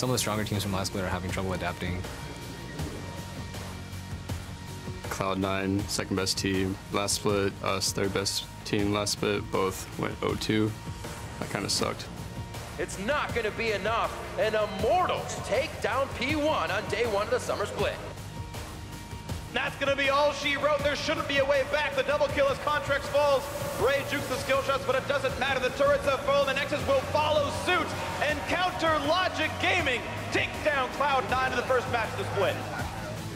some of the stronger teams from last split are having trouble adapting. Cloud9, second best team last split, us third best team last split, both went 0-2. That kind of sucked. It's not going to be enough, and Immortals take down P1 on day 1 of the summer split. That's going to be all she wrote. There shouldn't be a way back. The double kill as Contracts falls. Ray jukes the skill shots, but it doesn't matter. The turrets have fallen. The Nexus will follow suit. And Counter Logic Gaming takes down Cloud9 in the first match of the split.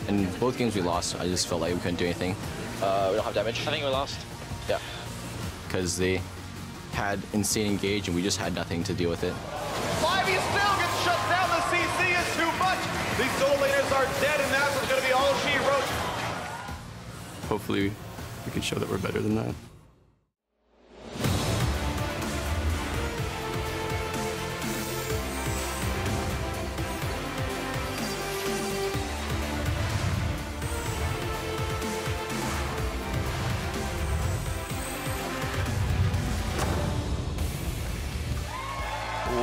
In both games we lost, I just felt like we couldn't do anything. We don't have damage. I think we lost. Yeah. Because they had insane engage and we just had nothing to deal with it. Flybee still gets shut down. The CC is too much. These solo laners are dead, and that's what's going to be all she wrote. Hopefully we can show that we're better than that.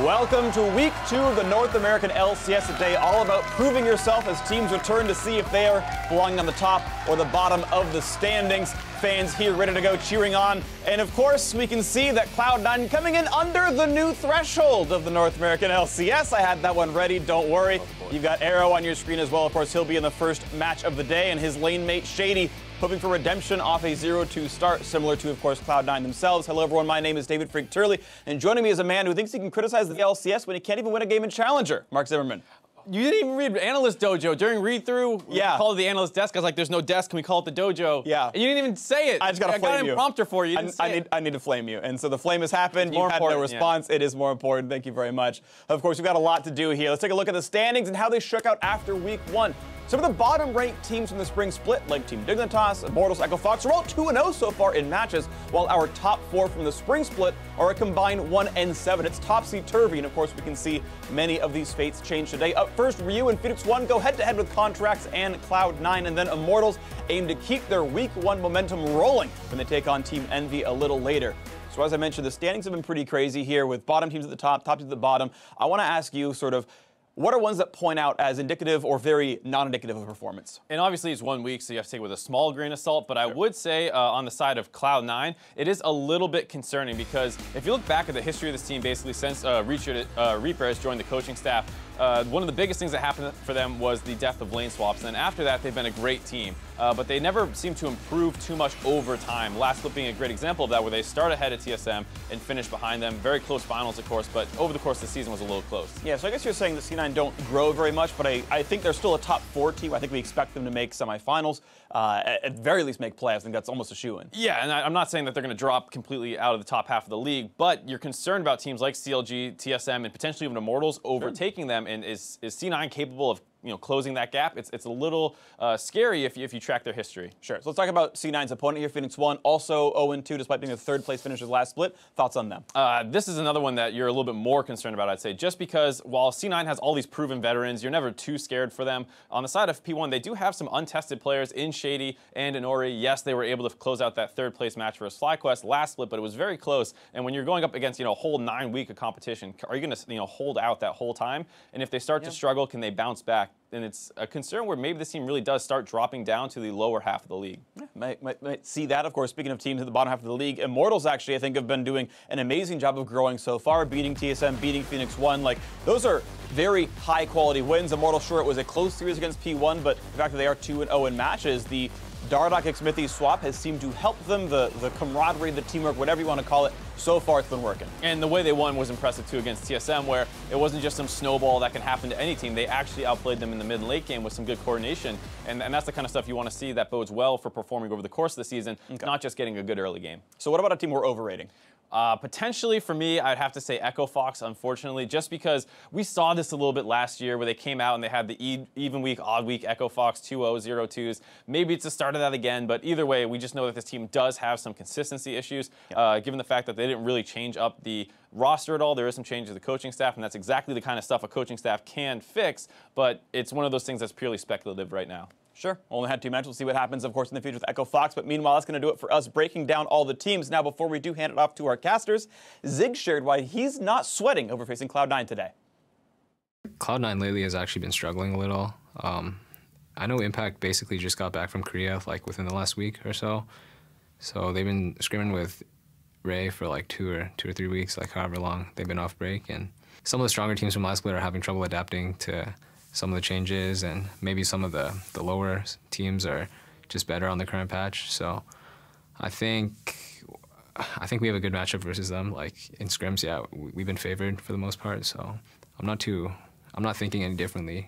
Welcome to week 2 of the North American LCS, a day all about proving yourself as teams return to see if they are belonging on the top or the bottom of the standings. Fans here ready to go, cheering on. And of course, we can see that Cloud9 coming in under the new threshold of the North American LCS. I had that one ready, don't worry. You've got Arrow on your screen as well. Of course, he'll be in the first match of the day, and his lane mate Shady hoping for redemption off a 0-2 start, similar to, of course, Cloud9 themselves. Hello, everyone. My name is David Freak Turley, and joining me is a man who thinks he can criticize the LCS when he can't even win a game in Challenger, Mark Zimmerman. You didn't even read Analyst Dojo. During read-through, yeah. We called it the Analyst Desk. I was like, there's no desk. Can we call it the Dojo? Yeah. And you didn't even say it. I just got to flame you. I got an prompter for you. I need to flame you. And so the flame has happened. You had no response. Yeah. It is more important. Thank you very much. Of course, we've got a lot to do here. Let's take a look at the standings and how they shook out after week 1. Some of the bottom-ranked teams from the spring split, like Team Dignitas, Immortals, Echo Fox, are all 2-0 so far in matches, while our top 4 from the spring split are a combined 1-7. It's topsy-turvy, and of course we can see many of these fates change today. Up first, Ryu and Phoenix 1 go head-to-head with Contracts and Cloud9, and then Immortals aim to keep their week 1 momentum rolling when they take on Team Envy a little later. So as I mentioned, the standings have been pretty crazy here with bottom teams at the top teams at the bottom. I want to ask you sort of, what are ones that point out as indicative or very non-indicative of performance? And obviously it's 1 week, so you have to take it with a small grain of salt, but I would say on the side of Cloud9, it is a little bit concerning because if you look back at the history of this team, basically since Reaper has joined the coaching staff, one of the biggest things that happened for them was the death of lane swaps, and after that they've been a great team. But they never seem to improve too much over time. Last split being a great example of that, where they start ahead of TSM and finish behind them. Very close finals, of course, but over the course of the season was a little close. Yeah, so I guess you're saying that C9 don't grow very much, but I think they're still a top 4 team. I think we expect them to make semifinals, at very least make playoffs. I think that's almost a shoo-in. Yeah, and I'm not saying that they're going to drop completely out of the top half of the league, but you're concerned about teams like CLG, TSM, and potentially even Immortals overtaking them. And is C9 capable of closing that gap? It's a little scary if you track their history. Sure. So let's talk about C9's opponent here, Phoenix 1, also 0-2 despite being the 3rd place finisher's last split. Thoughts on them? This is another one that you're a little bit more concerned about, I'd say, just because while C9 has all these proven veterans, you're never too scared for them. On the side of P1, they do have some untested players in Shady and in Ori. Yes, they were able to close out that 3rd place match versus FlyQuest last split, but it was very close. And when you're going up against a whole 9 week of competition, are you going to hold out that whole time? And if they start to struggle, can they bounce back? And it's a concern where maybe this team really does start dropping down to the lower half of the league. Yeah, might see that. Of course, speaking of teams at the bottom half of the league, Immortals actually, I think, have been doing an amazing job of growing so far, beating TSM, beating Phoenix 1. Like, those are very high-quality wins. Immortals, sure, it was a close series against P1, but the fact that they are 2-0 in matches, the Dardock Smithy swap has seemed to help them, the camaraderie, the teamwork, whatever you want to call it. So far, it's been working. And the way they won was impressive, too, against TSM, where it wasn't just some snowball that can happen to any team. They actually outplayed them in the mid and late game with some good coordination. And that's the kind of stuff you want to see that bodes well for performing over the course of the season, not just getting a good early game. So what about a team we're overrating? Potentially, for me, I'd have to say Echo Fox, unfortunately, just because we saw this a little bit last year where they came out and they had the even week, odd week, Echo Fox 2-0, 0-2s. Maybe it's the start of that again, but either way, we just know that this team does have some consistency issues, given the fact that they didn't really change up the roster at all. There is some change to the coaching staff, and that's exactly the kind of stuff a coaching staff can fix, but it's one of those things that's purely speculative right now. Sure. Only had 2 matches. We'll see what happens, of course, in the future with Echo Fox. But meanwhile, that's going to do it for us breaking down all the teams. Now, before we do hand it off to our casters, Zig shared why he's not sweating over facing Cloud9 today. Cloud9 lately has actually been struggling a little. I know Impact basically just got back from Korea like within the last week or so. So they've been scrimming with Ray for like two or 3 weeks, like however long they've been off break. And some of the stronger teams from last split are having trouble adapting to some of the changes, and maybe some of the lower teams are just better on the current patch. So I think we have a good matchup versus them. Like in scrims, yeah, we've been favored for the most part. So I'm not thinking any differently.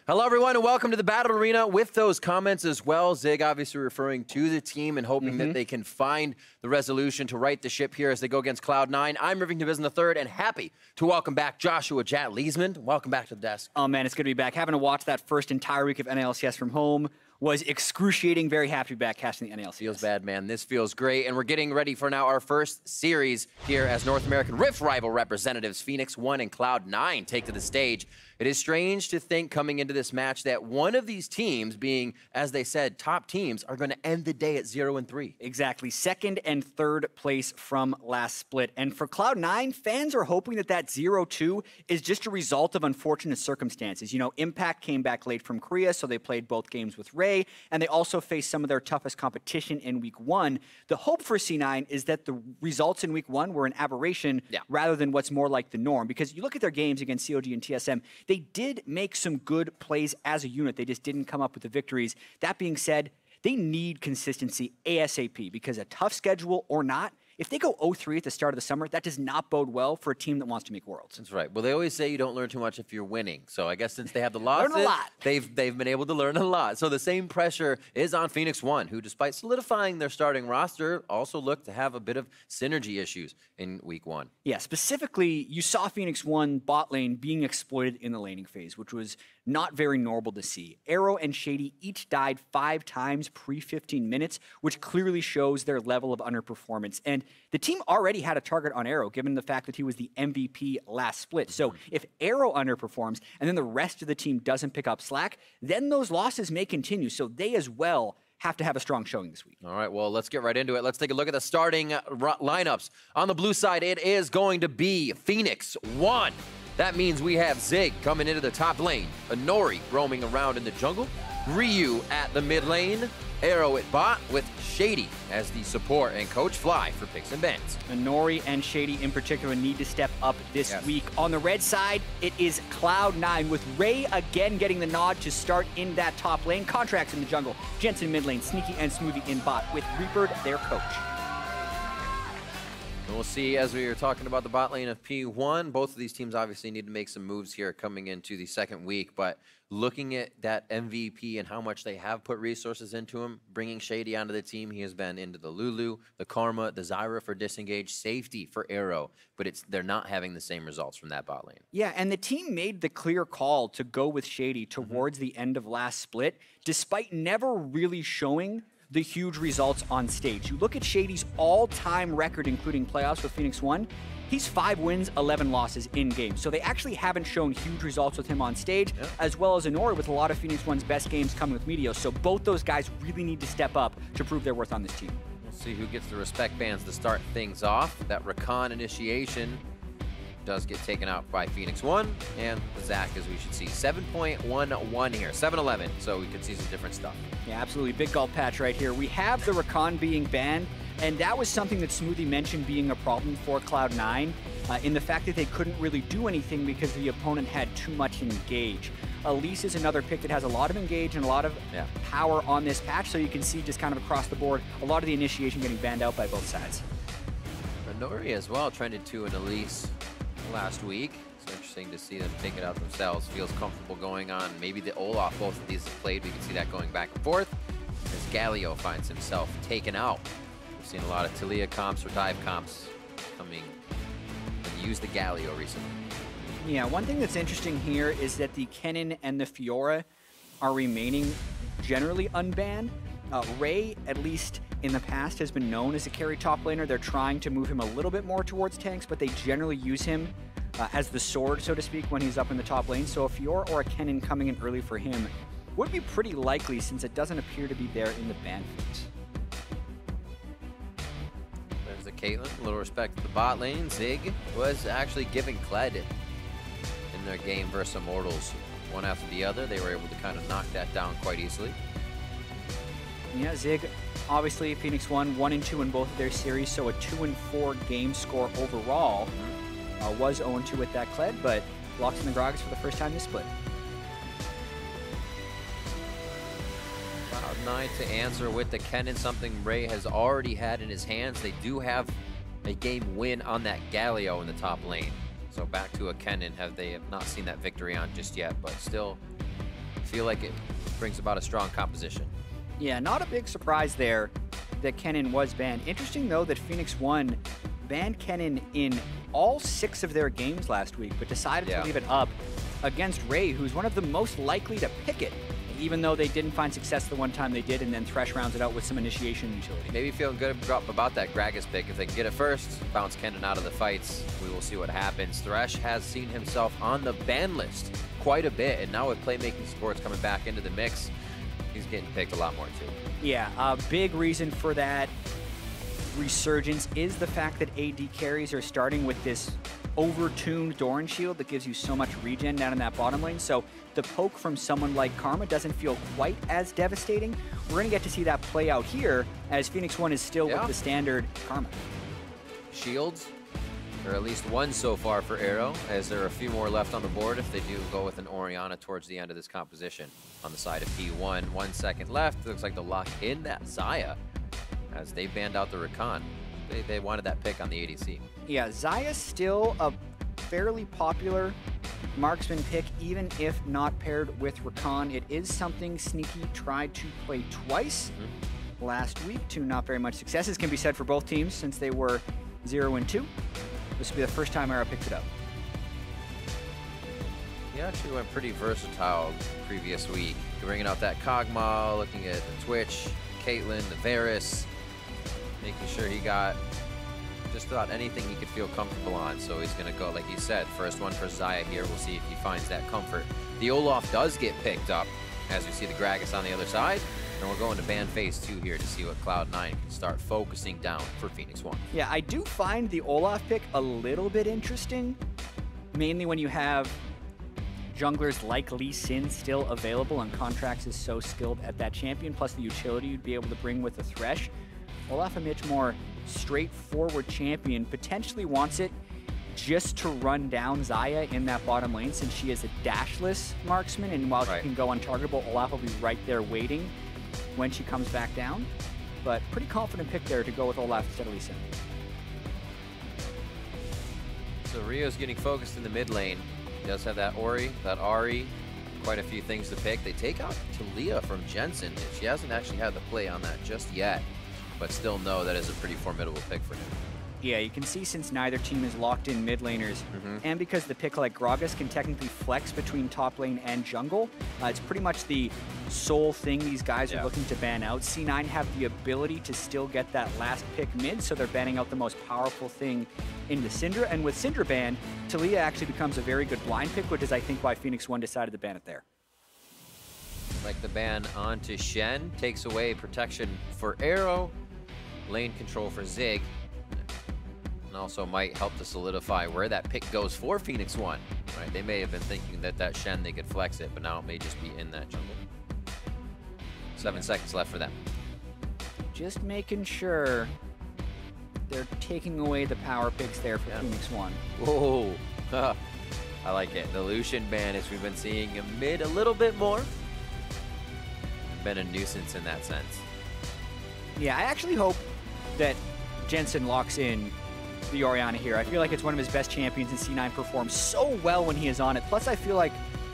Hello, everyone, and welcome to the Battle Arena. With those comments as well, Zig obviously referring to the team and hoping that they can find the resolution to right the ship here as they go against Cloud9. I'm Rivington Bizen III, and happy to welcome back Joshua Jat Leesman. Welcome back to the desk. Oh, man, it's good to be back. Having to watch that first entire week of NALCS from home was excruciating. Very happy to be back casting the NALCS. Feels bad, man. This feels great. And we're getting ready for now our first series here as North American Rift rival representatives Phoenix1 and Cloud9 take to the stage. It is strange to think coming into this match that one of these teams, being, as they said, top teams, are going to end the day at 0-3. Exactly. Second and third place from last split. And for Cloud9, fans are hoping that that 0-2 is just a result of unfortunate circumstances. You know, Impact came back late from Korea, so they played both games with Ray, and they also faced some of their toughest competition in week 1. The hope for C9 is that the results in week 1 were an aberration rather than what's more like the norm. Because you look at their games against COG and TSM, they did make some good plays as a unit. They just didn't come up with the victories. That being said, they need consistency ASAP because a tough schedule or not, if they go 0-3 at the start of the summer, that does not bode well for a team that wants to make Worlds. That's right. Well, they always say you don't learn too much if you're winning. So I guess since they have the losses, learn a lot. They've been able to learn a lot. So the same pressure is on Phoenix1, who, despite solidifying their starting roster, also look to have a bit of synergy issues in week 1. Yeah, specifically, you saw Phoenix1 bot lane being exploited in the laning phase, which was not very normal to see. Arrow and Shady each died 5 times pre-15 minutes, which clearly shows their level of underperformance. And the team already had a target on Arrow, given the fact that he was the MVP last split. So if Arrow underperforms and then the rest of the team doesn't pick up slack, then those losses may continue. So they as well have to have a strong showing this week. All right, well, let's get right into it. Let's take a look at the starting lineups. On the blue side, it is going to be Phoenix1. That means we have Zig coming into the top lane, Inori roaming around in the jungle, Ryu at the mid lane, Arrow at bot with Shady as the support, and Coach Fly for picks and bans. Inori and Shady in particular need to step up this week. On the red side, it is Cloud9 with Ray again getting the nod to start in that top lane. Contracts in the jungle, Jensen mid lane, Sneaky and Smoothie in bot with Reaper their coach. And we'll see as we were talking about the bot lane of P1. Both of these teams obviously need to make some moves here coming into the second week, but looking at that MVP and how much they have put resources into him, bringing Shady onto the team, he has been into the Lulu, the Karma, the Zyra for disengage, safety for Arrow, but they're not having the same results from that bot lane. Yeah, and the team made the clear call to go with Shady towards the end of last split, despite never really showing the huge results on stage. You look at Shady's all-time record, including playoffs with Phoenix1, he's 5 wins, 11 losses in game. So they actually haven't shown huge results with him on stage, as well as Inori with a lot of Phoenix1's best games coming with Meteos. So both those guys really need to step up to prove their worth on this team. We'll see who gets the respect bans to start things off. That Rakan initiation does get taken out by Phoenix1, and Zach, as we should see, 7.11 here, 7-11, so we could see some different stuff. Yeah, absolutely. Big gulp patch right here. We have the Rakan being banned, and that was something that Smoothie mentioned being a problem for Cloud9, in the fact that they couldn't really do anything because the opponent had too much engage. Elise is another pick that has a lot of engage and a lot of power on this patch, so you can see just kind of across the board, a lot of the initiation getting banned out by both sides. Inori as well trended to an Elise last week. It's interesting to see them take it out themselves. Feels comfortable going on. Maybe the Olaf both of these have played. We can see that going back and forth as Galio finds himself taken out. We've seen a lot of Talia comps or dive comps coming and use the Galio recently. Yeah, one thing that's interesting here is that the Kennen and the Fiora are remaining generally unbanned. Ray, at least in the past, has been known as a carry top laner. They're trying to move him a little bit more towards tanks, but they generally use him as the sword, so to speak, when he's up in the top lane. So a Fiora or a Kennen coming in early for him would be pretty likely, since it doesn't appear to be there in the ban phase. There's the Caitlyn, a little respect to the bot lane. Zig was actually giving Kled in their game versus Immortals. One after the other, they were able to kind of knock that down quite easily. Yeah, Zig, obviously Phoenix won 1-2 in both of their series, so a 2-4 game score overall. Was 0-2 with that Kled, but locks in the Gragas for the first time this split. Cloud9 to answer with the Kennen, something Ray has already had in his hands. They do have a game win on that Galio in the top lane. So back to a Kennen, they have not seen that victory on just yet, but still feel like it brings about a strong composition. Yeah, not a big surprise there that Kennen was banned. Interesting though that Phoenix 1 banned Kennen in all 6 of their games last week, but decided to leave it up against Ray, who's one of the most likely to pick it, even though they didn't find success the one time they did, and then Thresh rounds it out with some initiation utility. Maybe feeling good about that Gragas pick. If they can get it first, bounce Kennen out of the fights, we will see what happens. Thresh has seen himself on the ban list quite a bit, and now with playmaking supports coming back into the mix, he's getting picked a lot more too. Yeah, a big reason for that resurgence is the fact that AD carries are starting with this overtuned Doran shield that gives you so much regen down in that bottom lane. So the poke from someone like Karma doesn't feel quite as devastating. We're going to get to see that play out here as Phoenix 1 is still with the standard Karma. Shields, or at least one so far for Arrow, as there are a few more left on the board if they do go with an Orianna towards the end of this composition. On the side of P1, 1 second left. It looks like they'll lock in that Xayah as they banned out the Rakan. They wanted that pick on the ADC. Yeah, Xayah's still a fairly popular marksman pick, even if not paired with Rakan. It is something Sneaky tried to play twice last week to not very much success. This can be said for both teams since they were 0-2. This will be the first time Arrow picked it up. He actually went pretty versatile the previous week. Bringing out that Kog'Maw, looking at the Twitch, Caitlyn, the Varus, making sure he got just about anything he could feel comfortable on. So he's going to go, like you said, first one for Xayah here. We'll see if he finds that comfort. The Olaf does get picked up as we see the Gragas on the other side. And we're going to ban phase 2 here to see what Cloud9 can start focusing down for Phoenix 1. Yeah, I do find the Olaf pick a little bit interesting, mainly when you have junglers like Lee Sin still available and Contracts is so skilled at that champion, plus the utility you'd be able to bring with the Thresh. Olaf, a much more straightforward champion, potentially wants it just to run down Xayah in that bottom lane since she is a dashless marksman, and while she can go untargetable, Olaf will be right there waiting when she comes back down. But pretty confident pick there to go with Olaf instead of Lee Sin. So Rio's getting focused in the mid lane. He does have that Ori, that Ahri, quite a few things to pick. They take out Talia from Jensen. She hasn't actually had the play on that just yet, but still know that is a pretty formidable pick for him. Yeah, you can see since neither team is locked in mid laners, and because the pick like Gragas can technically flex between top lane and jungle, it's pretty much the sole thing these guys are looking to ban out. C9 have the ability to still get that last pick mid, so they're banning out the most powerful thing in the Syndra, and with Syndra banned, Talia actually becomes a very good blind pick, which is I think why Phoenix 1 decided to ban it there. Like the ban onto Shen, takes away protection for Arrow, lane control for Zig, and also might help to solidify where that pick goes for Phoenix 1. Right? They may have been thinking that that Shen, they could flex it, but now it may just be in that jungle. 7 seconds left for them. Just making sure they're taking away the power picks there for Phoenix 1. Whoa, I like it. The Lucian ban, as we've been seeing him mid a little bit more, been a nuisance in that sense. Yeah, I actually hope that Jensen locks in the Orianna here. I feel like it's one of his best champions, and C9 performs so well when he is on it. Plus, I feel like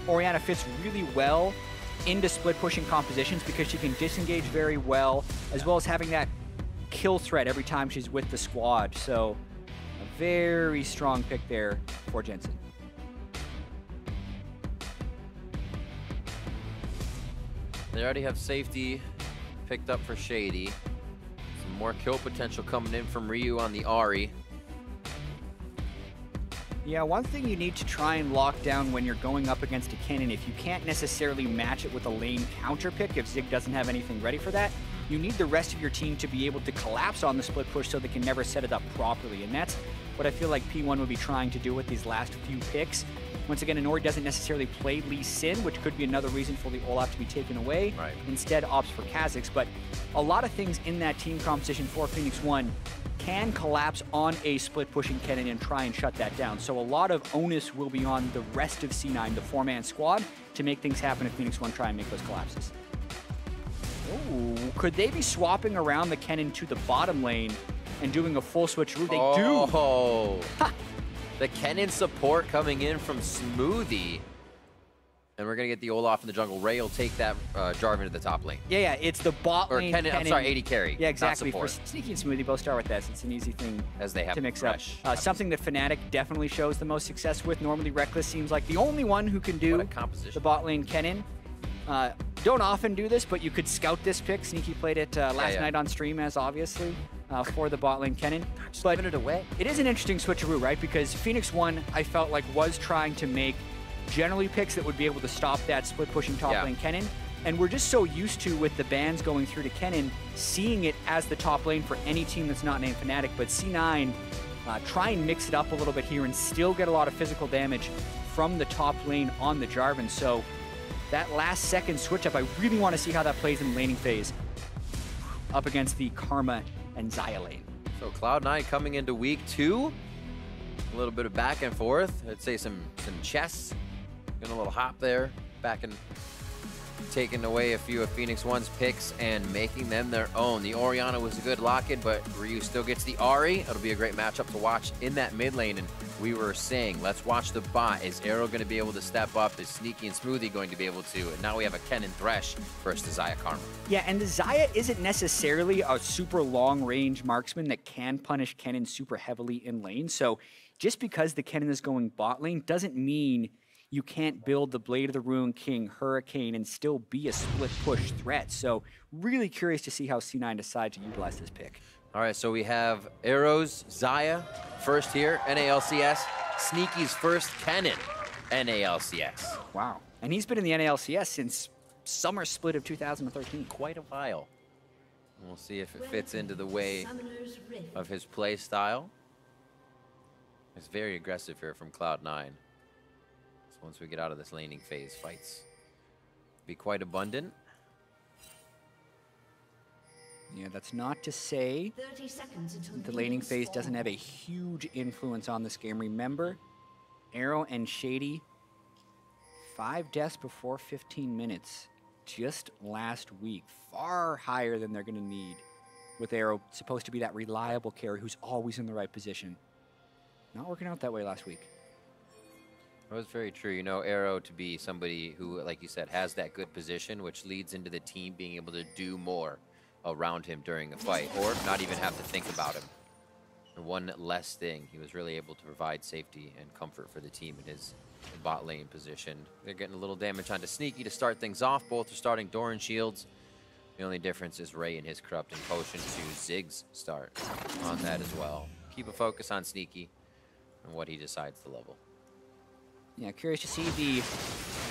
Orianna fits really well into split pushing compositions because she can disengage very well, as well as having that kill threat every time she's with the squad. So, a very strong pick there for Jensen. They already have safety picked up for Shady. Some more kill potential coming in from Ryu on the Ahri. Yeah, one thing you need to try and lock down when you're going up against a Kennen, if you can't necessarily match it with a lane counter pick, if Zig doesn't have anything ready for that, you need the rest of your team to be able to collapse on the split push so they can never set it up properly. And that's what I feel like P1 would be trying to do with these last few picks. Once again, Inori doesn't necessarily play Lee Sin, which could be another reason for the Olaf to be taken away. Right. Instead, opts for Kha'Zix. But a lot of things in that team composition for Phoenix 1 can collapse on a split-pushing Kennen and try and shut that down. So a lot of onus will be on the rest of C9, the four-man squad, to make things happen if Phoenix 1 try and make those collapses. Ooh, could they be swapping around the Kennen to the bottom lane and doing a full switcheroo? They do. Oh, the Kennen support coming in from Smoothie. And we're going to get the Olaf in the jungle. Ray will take that Jarvan to the top lane. Yeah, it's the bot lane. Or Kennen, I'm sorry, AD carry. Yeah, exactly. For Sneaky and Smoothie, both start with S. It's an easy thing as they have to mix up. Something that Fnatic definitely shows the most success with. Normally, Reckless seems like the only one who can do the bot lane Kennen. Don't often do this, but you could scout this pick. Sneaky played it last night on stream, as obviously, for the bot lane Kennen. Just but giving it away. It is an interesting switcheroo, right? Because Phoenix 1, I felt like, was trying to make generally picks that would be able to stop that split-pushing top lane Kennen. And we're just so used to, with the bans going through to Kennen, seeing it as the top lane for any team that's not named Fnatic. But C9 try and mix it up a little bit here and still get a lot of physical damage from the top lane on the Jarvan. So that last second switch up, I really want to see how that plays in the laning phase up against the Karma and Xayah lane. So Cloud9 coming into week 2. A little bit of back and forth. I'd say some chess. Getting a little hop there. Back and taking away a few of Phoenix 1's picks and making them their own. The Orianna was a good lock-in, but Ryu still gets the Ahri. It'll be a great matchup to watch in that mid lane. And we were saying, let's watch the bot. Is Arrow going to be able to step up? Is Sneaky and Smoothie going to be able to? And now we have a Kennen Thresh versus the Xayah Karma. Yeah, and the Xayah isn't necessarily a super long-range marksman that can punish Kennen super heavily in lane. So just because the Kennen is going bot lane doesn't mean you can't build the Blade of the Ruined King, Hurricane, and still be a split-push threat. So really curious to see how C9 decide to utilize this pick. All right, so we have Arrows, Xayah, first here, NALCS. Sneaky's first Kennen, NALCS. Wow. And he's been in the NALCS since summer split of 2013. Quite a while. We'll see if it fits into the way of his play style. It's very aggressive here from Cloud9. So once we get out of this laning phase, fights be quite abundant. Yeah, that's not to say the laning phase doesn't have a huge influence on this game. Remember, Arrow and Shady, 5 deaths before 15 minutes just last week. Far higher than they're going to need with Arrow, supposed to be that reliable carry who's always in the right position. Not working out that way last week. That was very true. You know, Arrow to be somebody who, like you said, has that good position, which leads into the team being able to do more around him during a fight, or not even have to think about him. And one less thing, he was really able to provide safety and comfort for the team in his bot lane position. They're getting a little damage onto Sneaky to start things off. Both are starting Doran shields. The only difference is Ray and his Corrupting Potion to Ziggs start on that as well. Keep a focus on Sneaky and what he decides to level. Yeah, curious to see the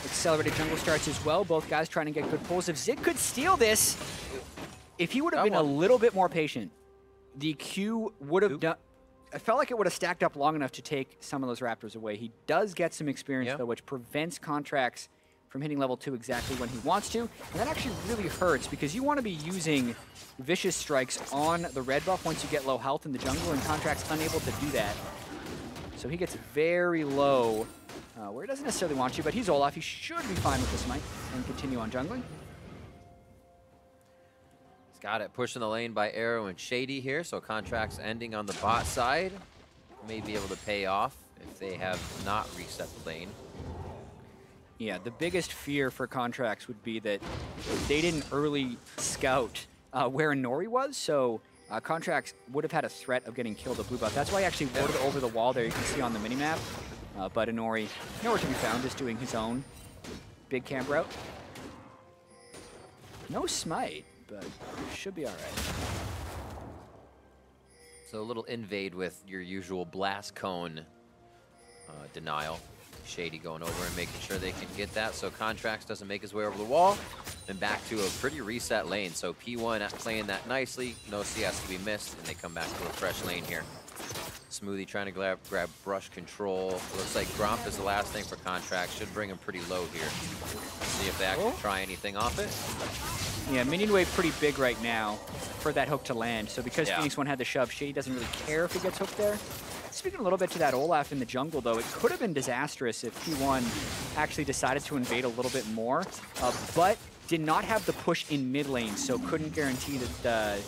accelerated jungle starts as well. Both guys trying to get good pulls. If Zig could steal this, if he would have been a little bit more patient, the Q would have done... I felt like it would have stacked up long enough to take some of those Raptors away. He does get some experience, though, which prevents Contracts from hitting level 2 exactly when he wants to. And that actually really hurts, because you want to be using Vicious Strikes on the red buff once you get low health in the jungle, and Contract's unable to do that. So he gets very low, where he doesn't necessarily want to, but he's Olaf. He should be fine with this Smite and continue on jungling. He's got it pushing the lane by Arrow and Shady here, so Contracts ending on the bot side. May be able to pay off if they have not reset the lane. Yeah, the biggest fear for Contracts would be that they didn't early scout where Nori was, so Contracts would have had a threat of getting killed at blue buff. That's why I actually warded over the wall there, you can see on the minimap. But Inori, nowhere to be found, just doing his own big camp route. No smite, but should be all right. So a little invade with your usual blast cone denial. Shady going over and making sure they can get that so Contracts doesn't make his way over the wall. And back to a pretty reset lane. So P1 playing that nicely. No CS to be missed, and they come back to a fresh lane here. Smoothie trying to grab brush control. Looks like Gromp is the last thing for Contracts. Should bring him pretty low here. See if they actually try anything off it. Yeah, minion wave pretty big right now for that hook to land. So because Phoenix 1 had the shove, Shady doesn't really care if he gets hooked there. Speaking a little bit to that Olaf in the jungle, though, it could have been disastrous if P1 actually decided to invade a little bit more, but did not have the push in mid lane, so couldn't guarantee that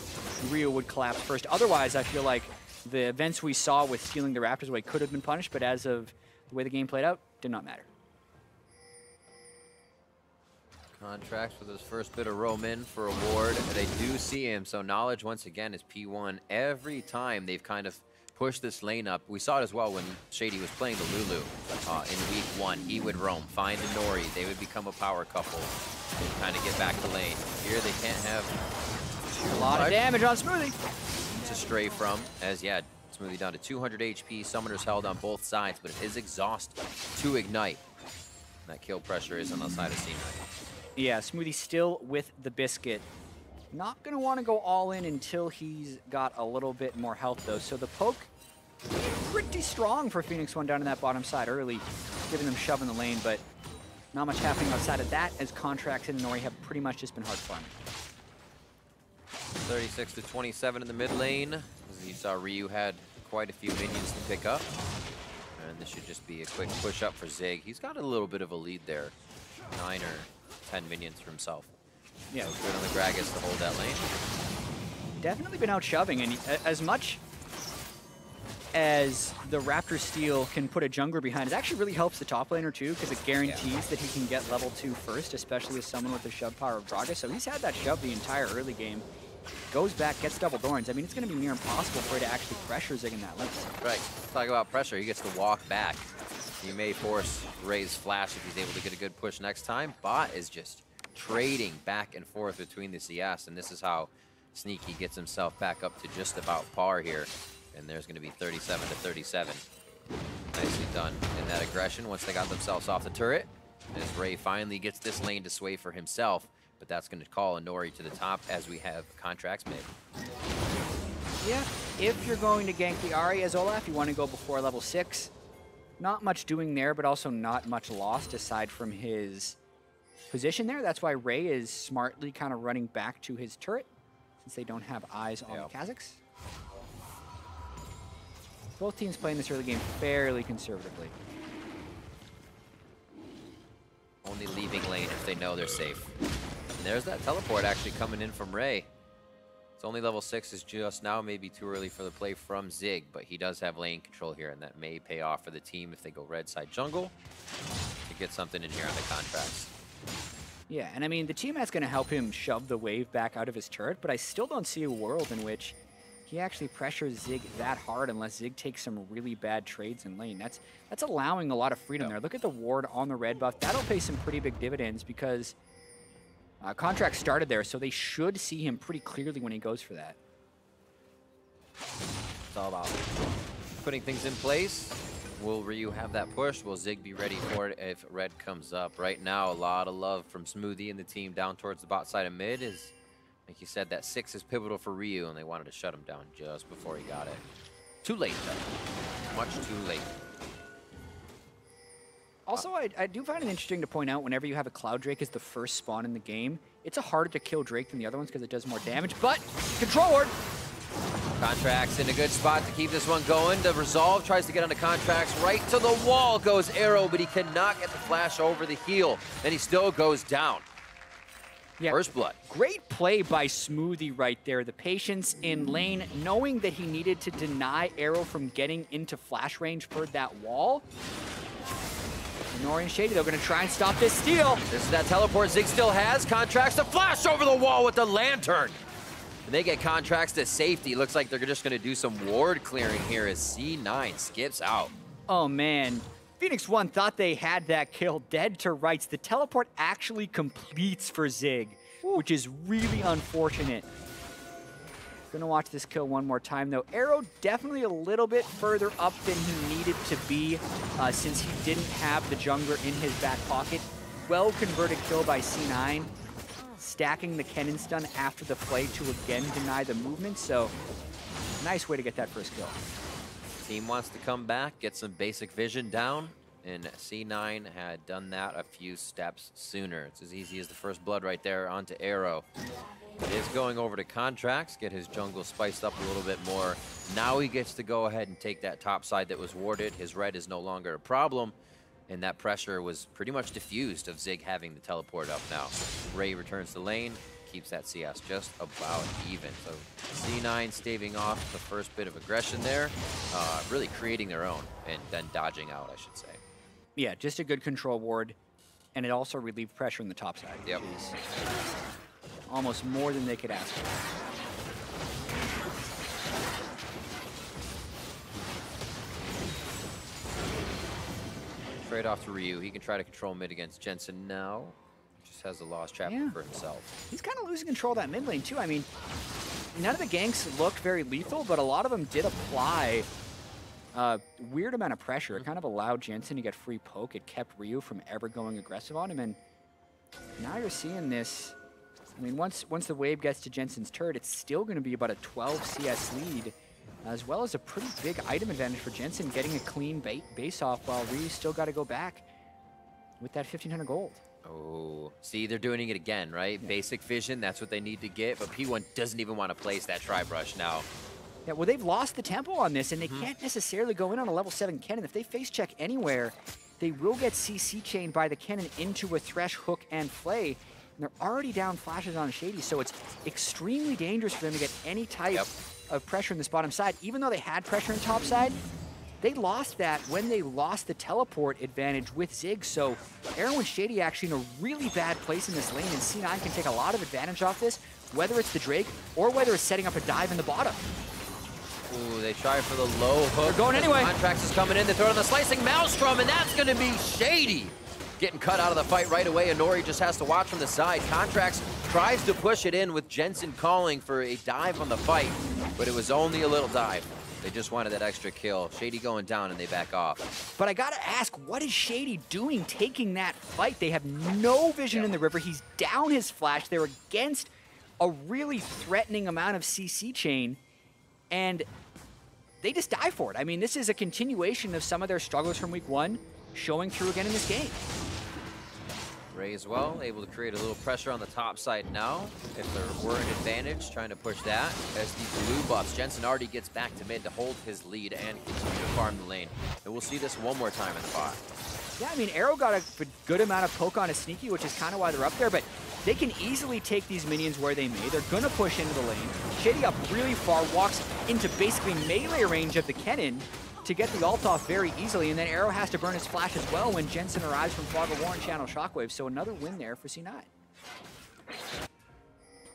Rio would collapse first. Otherwise, I feel like the events we saw with stealing the Raptors away could have been punished, but as of the way the game played out, did not matter. Contracts with his first bit of roam in for a ward. They do see him, so Knowledge once again is P1. Every time they've kind of pushed this lane up, we saw it as well when Shady was playing the Lulu in week 1. He would roam, find a Nori, they would become a power couple and kind of get back to lane. Here they can't have a lot of damage on Smoothie to stray from, as Smoothie down to 200 HP. Summoner's held on both sides, but it is exhaust to ignite. That kill pressure is on the side of C9. Yeah, Smoothie still with the biscuit. Not going to want to go all in until he's got a little bit more health, though. So the poke, pretty strong for Phoenix 1 down in that bottom side early, giving them shove in the lane, but not much happening outside of that, as Contracts and Nori have pretty much just been hard farming. 36 to 27 in the mid lane. As you saw, Ryu had quite a few minions to pick up. And this should just be a quick push up for Zig. He's got a little bit of a lead there. 9 or 10 minions for himself. Yeah. So good on the Gragas to hold that lane. Definitely been out shoving, and as much as the Raptor steal can put a jungler behind, it actually really helps the top laner too, because it guarantees that he can get level 2 first, especially with someone with the shove power of Gragas. So he's had that shove the entire early game. Goes back, gets double thorns. I mean, it's going to be near impossible for him to actually pressure Zig in that lane. Right. Talk about pressure. He gets to walk back. You may force Ray's flash if he's able to get a good push next time. Bot is just trading back and forth between the CS, and this is how Sneaky gets himself back up to just about par here. And there's going to be 37 to 37. Nicely done in that aggression once they got themselves off the turret. As Ray finally gets this lane to sway for himself, but that's going to call a Nori to the top as we have Contracts mid. Yeah, if you're going to gank the Ahri as Olaf, you want to go before level 6. Not much doing there, but also not much lost aside from his position there. That's why Ray is smartly kind of running back to his turret, since they don't have eyes on the Kazakhs. Both teams playing this early game fairly conservatively. Only leaving lane if they know they're safe. And there's that teleport actually coming in from Ray. It's only level 6 is just now, maybe too early for the play from Zig, but he does have lane control here, and that may pay off for the team if they go red side jungle to get something in here on the Contracts. Yeah, and I mean, the team that's going to help him shove the wave back out of his turret, but I still don't see a world in which he actually pressures Zig that hard unless Zig takes some really bad trades in lane. That's allowing a lot of freedom there. Look at the ward on the red buff. That'll pay some pretty big dividends because Contract started there, so they should see him pretty clearly when he goes for that. It's all about putting things in place. Will Ryu have that push? Will Zig be ready for it if red comes up? Right now, a lot of love from Smoothie and the team down towards the bot side of mid. Is, like you said, that 6 is pivotal for Ryu, and they wanted to shut him down just before he got it. Too late, though. Much too late. Also, I do find it interesting to point out whenever you have a Cloud Drake as the first spawn in the game, it's a harder to kill Drake than the other ones because it does more damage, but control ward! Contracts in a good spot to keep this one going. The Resolve tries to get onto Contracts. Right to the wall goes Arrow, but he cannot get the flash over the heal, and he still goes down. Yeah, first blood. Great play by Smoothie right there. The patience in lane, knowing that he needed to deny Arrow from getting into flash range for that wall. Nori and Shady, they're going to try and stop this steal. This is that teleport Zig still has. Contracts to flash over the wall with the lantern. And they get Contracts to safety. Looks like they're just going to do some ward clearing here as C9 skips out. Oh, man. Phoenix 1 thought they had that kill. Dead to rights. The teleport actually completes for Zig, which is really unfortunate. Gonna watch this kill one more time, though. Arrow definitely a little bit further up than he needed to be since he didn't have the jungler in his back pocket. Well converted kill by C9. Stacking the cannon stun after the play to again deny the movement, so nice way to get that first kill. Team wants to come back, get some basic vision down, and C9 had done that a few steps sooner. It's as easy as the first blood right there onto Arrow. It is going over to Contracts, get his jungle spiced up a little bit more. Now he gets to go ahead and take that top side that was warded. His red is no longer a problem, and that pressure was pretty much diffused of Zig having the teleport up now. Ray returns to lane, keeps that CS just about even. So C9 staving off the first bit of aggression there, really creating their own, and then dodging out, I should say. Yeah, just a good control ward, and it also relieved pressure on the top side, which is almost more than they could ask for. Trade off to Ryu. He can try to control mid against Jensen now. Just has a lost chapter for himself. He's kind of losing control of that mid lane, too. I mean, none of the ganks looked very lethal, but a lot of them did apply a weird amount of pressure. It kind of allowed Jensen to get free poke. It kept Ryu from ever going aggressive on him, and now you're seeing this. I mean, once the wave gets to Jensen's turret, it's still going to be about a 12 CS lead, as well as a pretty big item advantage for Jensen, getting a clean base off while Ryu's still got to go back with that 1,500 gold. Oh, see, they're doing it again, right? Yeah. Basic vision, that's what they need to get, but P1 doesn't even want to place that tri-brush now. Yeah, well, they've lost the tempo on this, and they can't necessarily go in on a level 7 cannon. If they face check anywhere, they will get CC chained by the cannon into a Thresh, Hook, and Flay. And they're already down flashes on Shady, so it's extremely dangerous for them to get any type of pressure in this bottom side. Even though they had pressure in top side, they lost that when they lost the teleport advantage with Zig. So Arrow and Shady actually in a really bad place in this lane, and C9 can take a lot of advantage off this, whether it's the Drake or whether it's setting up a dive in the bottom. Ooh, they try for the low hook. They're going anyway. Contracts is coming in. They throw in the slicing Maelstrom, and that's going to be Shady. Getting cut out of the fight right away, and Nori just has to watch from the side. Contracts tries to push it in with Jensen calling for a dive on the fight, but it was only a little dive. They just wanted that extra kill. Shady going down, and they back off. But I gotta ask, what is Shady doing taking that fight? They have no vision in the river. He's down his flash. They're against a really threatening amount of CC chain, and they just die for it. I mean, this is a continuation of some of their struggles from week 1 showing through again in this game. Ray as well, able to create a little pressure on the top side now. If there were an advantage, trying to push that. As the blue buffs, Jensen already gets back to mid to hold his lead and continue to farm the lane. And we'll see this one more time in the bot. Yeah, I mean, Arrow got a good amount of poke on his Sneaky, which is kind of why they're up there, but they can easily take these minions where they may. They're going to push into the lane. Shady up really far, walks into basically melee range of the cannon to get the ult off very easily, and then Arrow has to burn his flash as well when Jensen arrives from Fog of War and Channel Shockwave, so another win there for C9.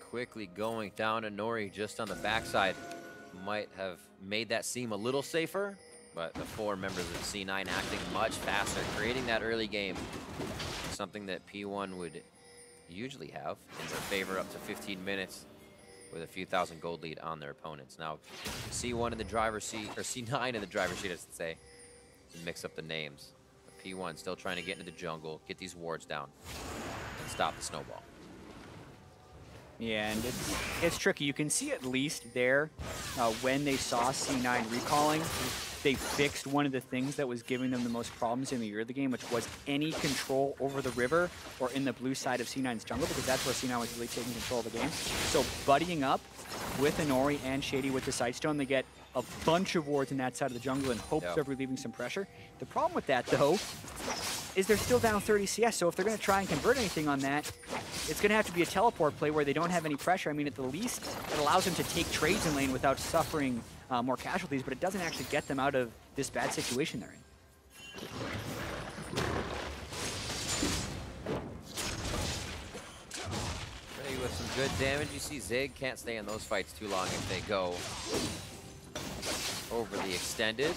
Quickly going down to Nori just on the backside. Might have made that seem a little safer, but the 4 members of C9 acting much faster, creating that early game. Something that P1 would usually have in their favor up to 15 minutes with a few thousand gold lead on their opponents. Now, C1 in the driver's seat, or C9 in the driver's seat, I should say, to mix up the names. But P1 still trying to get into the jungle, get these wards down, and stop the snowball. Yeah, and it's tricky. You can see at least there when they saw C9 recalling, they fixed one of the things that was giving them the most problems in the early game, which was any control over the river or in the blue side of C9's jungle, because that's where C9 was really taking control of the game. So buddying up with Inori and Shady with the Sightstone, they get a bunch of wards in that side of the jungle in hopes of relieving some pressure. The problem with that, though, is they're still down 30 CS, so if they're going to try and convert anything on that, it's going to have to be a teleport play where they don't have any pressure. I mean, at the least, it allows them to take trades in lane without suffering more casualties, but it doesn't actually get them out of this bad situation they're in. Ready with some good damage. You see Zig can't stay in those fights too long if they go over the extended.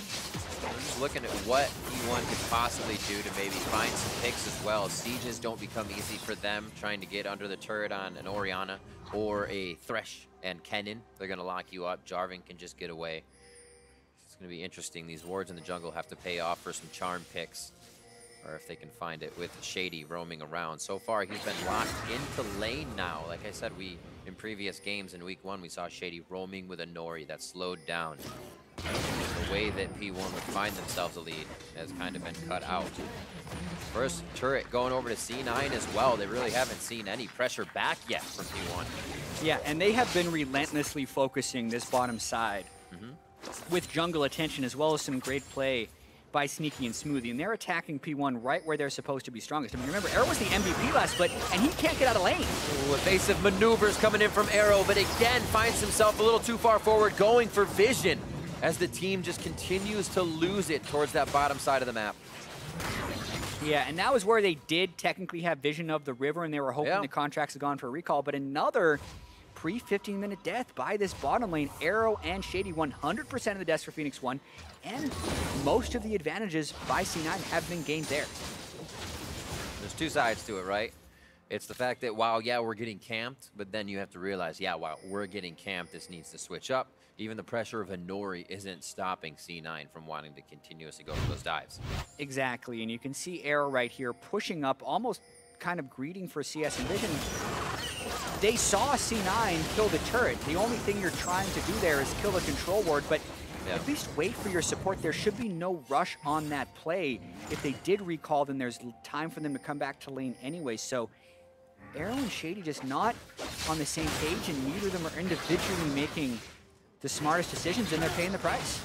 Just looking at what P1 could possibly do to maybe find some picks as well. Sieges don't become easy for them trying to get under the turret on an Orianna or a Thresh and Kennen. They're going to lock you up. Jarvan can just get away. It's going to be interesting. These wards in the jungle have to pay off for some charm picks, or if they can find it with Shady roaming around. So far, he's been locked into lane now. Like I said, in previous games in week 1, we saw Shady roaming with a Nori that slowed down. The way that P1 would find themselves a lead has kind of been cut out. First turret going over to C9 as well. They really haven't seen any pressure back yet from P1. Yeah, and they have been relentlessly focusing this bottom side with jungle attention, as well as some great play by Sneaky and Smoothie, and they're attacking P1 right where they're supposed to be strongest. I mean, remember, Arrow was the MVP last split, and he can't get out of lane. Ooh, evasive maneuvers coming in from Arrow, but again finds himself a little too far forward, going for vision as the team just continues to lose it towards that bottom side of the map. Yeah, and that was where they did technically have vision of the river, and they were hoping the contracts had gone for a recall, but another pre-15-minute death by this bottom lane. Arrow and Shady 100% of the deaths for Phoenix 1, and most of the advantages by C9 have been gained there. There's two sides to it, right? It's the fact that while, yeah, we're getting camped, but then you have to realize, yeah, while we're getting camped, this needs to switch up. Even the pressure of a Nori isn't stopping C9 from wanting to continuously go for those dives. Exactly, and you can see Arrow right here pushing up, almost kind of greeting for CS and Vision. They saw C9 kill the turret. The only thing you're trying to do there is kill the control ward, but at least wait for your support. There should be no rush on that play. If they did recall, then there's time for them to come back to lane anyway. So Arrow and Shady just not on the same page, and neither of them are individually making the smartest decisions, and they're paying the price.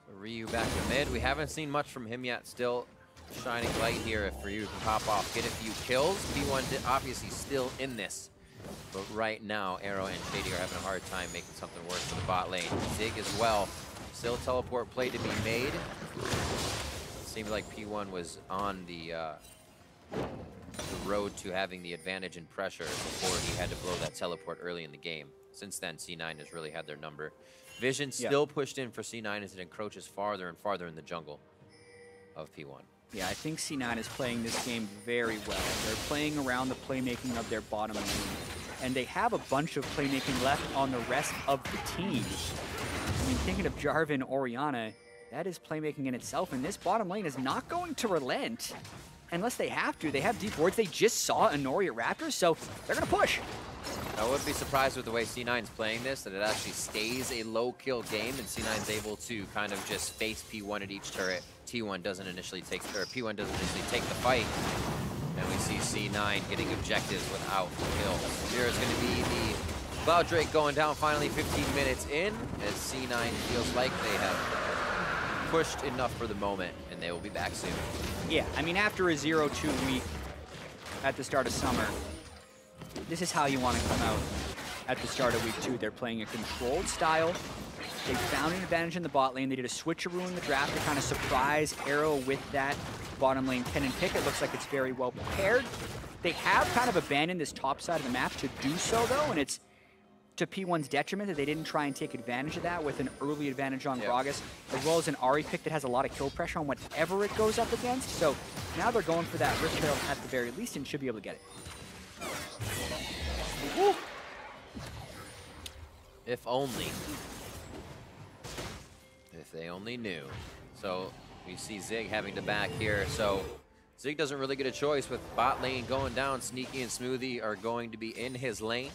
So Ryu back to mid. We haven't seen much from him yet. Still shining light here if Ryu can pop off, get a few kills. P1 obviously still in this. But right now, Arrow and Shady are having a hard time making something work for the bot lane. Zig as well. Still teleport play to be made. It seemed like P1 was on the road to having the advantage in pressure before he had to blow that teleport early in the game. Since then, C9 has really had their number. Vision still pushed in for C9 as it encroaches farther and farther in the jungle of P1. Yeah, I think C9 is playing this game very well. They're playing around the playmaking of their bottom lane, and they have a bunch of playmaking left on the rest of the team. I mean, thinking of Jarvan, Orianna, that is playmaking in itself, and this bottom lane is not going to relent unless they have to. They have deep wards. They just saw a Nori at Raptors, so they're going to push. I wouldn't be surprised with the way C9's playing this, that it actually stays a low-kill game, and C9's able to kind of just face P1 at each turret. P1 doesn't initially take the fight, and we see C9 getting objectives without kill. Here is going to be the Cloud Drake going down finally 15 minutes in, as C9 feels like they have pushed enough for the moment, and they will be back soon. Yeah, I mean, after a 0-2 week at the start of summer, this is how you want to come out at the start of week 2. They're playing a controlled style. They found an advantage in the bot lane. They did a switcheroo in the draft to kind of surprise Arrow with that bottom lane Kennen pick. It looks like it's very well prepared. They have kind of abandoned this top side of the map to do so, though, and it's to P1's detriment that they didn't try and take advantage of that with an early advantage on Gragas, as well as an Ahri pick that has a lot of kill pressure on whatever it goes up against. So now they're going for that Rift Herald at the very least and should be able to get it. Woo. If only. If they only knew. So we see Zig having to back here. So Zig doesn't really get a choice with bot lane going down. Sneaky and Smoothie are going to be in his lane.